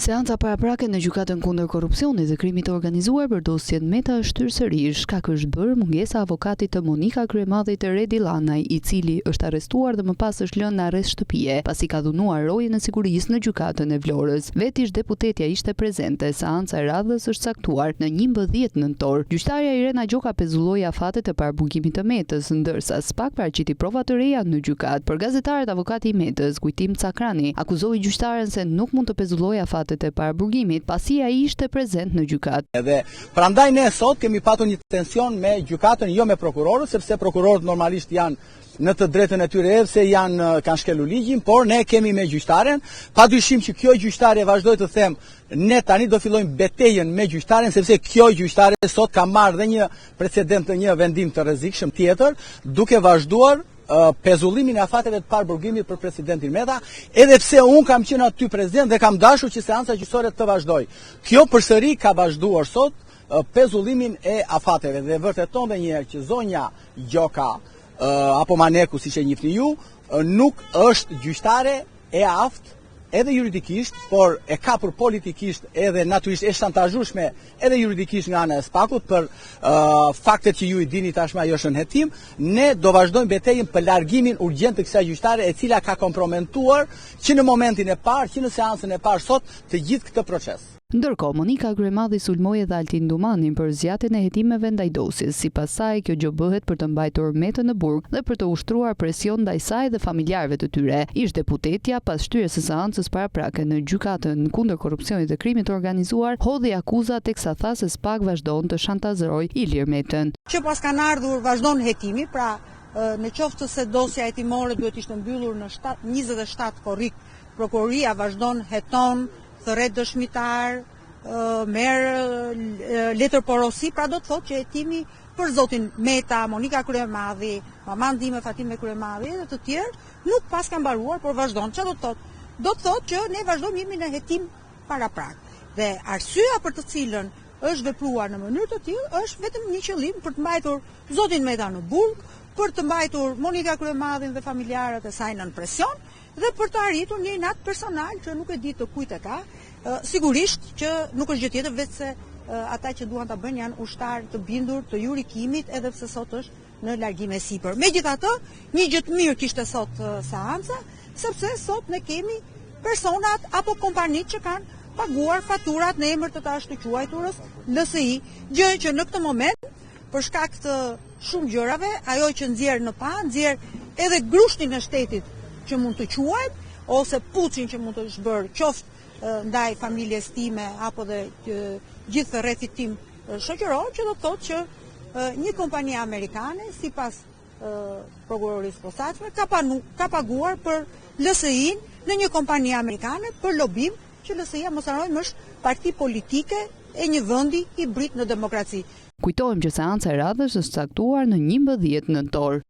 Seanca paraprake në gjykatën kundër korrupsionit dhe krimit të organizuar për dosjen Meta është shtyrë sërish, shkak është bërë mungesa avokatit të Monika Kryemadhit të Redi Lanaj, i cili është arrestuar dhe më pas është lënë në arrest shtëpie, pasi ka dhunuar rojën e sigurisë në gjykatën e Vlorës. Vetë deputetja ishte prezente. Seanca e radhës është caktuar në 11 nëntor. Gjyqtarja Irena Gjoka pezulloi afatet e paraburgimit të Metës, ndërsa SPAK paraqiti prova të reja në gjykat. Për gazetarët, avokati i Metës, Kujtim Cakrani, akuzoi gjyqtaren se nuk mund të pezullojë afatet e paraburgimit, pasi ai ishte prezent në gjykat. Edhe prandaj ne sot kemi patur një tension me gjykatën, jo me prokurorët, sepse prokurorët normalisht janë në të drejtën e tyre edhe se kanë shkelur ligjin, por ne kemi me gjyqtaren, padyshim që kjo gjyqtare, vazhdoj të them, ne tani do fillojmë betejën me gjyqtaren, sepse kjo gjyqtare sot ka marrë dhe një precedent të një vendim të rrezikshëm tjetër, duke vazhduar pezullimin e afateve të paraburgimit për presidentin Meta, edhe pse unë kam qenë aty prezident dhe kam dashur që seanca gjyqësore të vazhdoj. Kjo përsëri ka vazhduar sot pezullimin e afateve dhe vërteton edhe një herë që zonja Gjoka apo Maneku, siç e njihni ju, nuk është gjyqtare e aftë edhe juridikisht, por e kapur politikisht edhe natyrisht e shantazhueshme edhe juridikisht nga ana e SPAK-ut për faktet që ju i dini tashmë, ajo është në hetim. Ne do vazhdojmë betejën për largimin urgjent të kësaj gjyqtare, e cila ka komprometuar që në momentin e parë, që në seancën e parë sot, të gjithë këtë proces. Ndërkohë, Monika Kryemadhi sulmoi edhe Altin Dumanin për zgjatjen e hetimeve ndaj dosjes. Sipas saj, kjo gjë bëhet për të mbajtur Metën në burg dhe për të ushtruar presion ndaj saj dhe familjarëve të tyre. Ish deputetja, pas shtyrjes së seancës paraprake në gjykatën kundër korrupsionit dhe krimit të organizuar, hodhi akuza teksa tha se SPAK vazhdon të shantazërojë Ilir Metën. Që pas kanë ardhur vazhdon hetimi, pra në qoftë se dosja hetimore duhet ishte mbyllur në 27 korrik, prokuroria vazhdon heton, thërret dëshmitar, merë letër porosi, pra do të thotë që hetimi për zotin Meta, Monika Kryemadhi, maman time Fatime Kryemadhi dhe të tjerë nuk pas ka mbaruar, por vazhdon. Çfarë do të thotë? Do të thotë që ne vazhdojmë jemi në hetim paraprak. Dhe arsyeja për të cilën është vepruar në mënyrë të tillë është vetëm një qëllim, për të mbajtur zotin Meta në burg, për të mbajtur Monika Kryemadhin dhe familjarët e saj nën presion dhe për të arritur një inat personal që nuk e di të kujt e ka. Sigurisht që nuk është gjë tjetër veç se ata që duan ta bëjnë janë ushtar të bindur të jurikimit, edhe pse sot është në largim e sipër. Megjithatë, një gjë të mirë kishte sot seanca, sepse sot ne kemi personat apo kompanitë që kanë paguar faturat në emër të tash të quajturës LSI, gjë që në këtë moment për shkak të shumë gjërave, ajo që nxjerr në pa, nxjerr edhe grushtin e shtetit që mund të quajt, ose puçin që mund të shbërë qoftë ndaj familjes time apo dhe gjithë rrethit tim shoqëror, që do të thotë që një kompani amerikane, sipas prokurorisë posaçme, ka paguar për LSI-n në një kompani amerikane për lobim, që LSI-ja mos harrojmë është parti politike e një vendi i brit në demokraci. Kujtojmë që seanca e radhës është caktuar në 11 nëntor.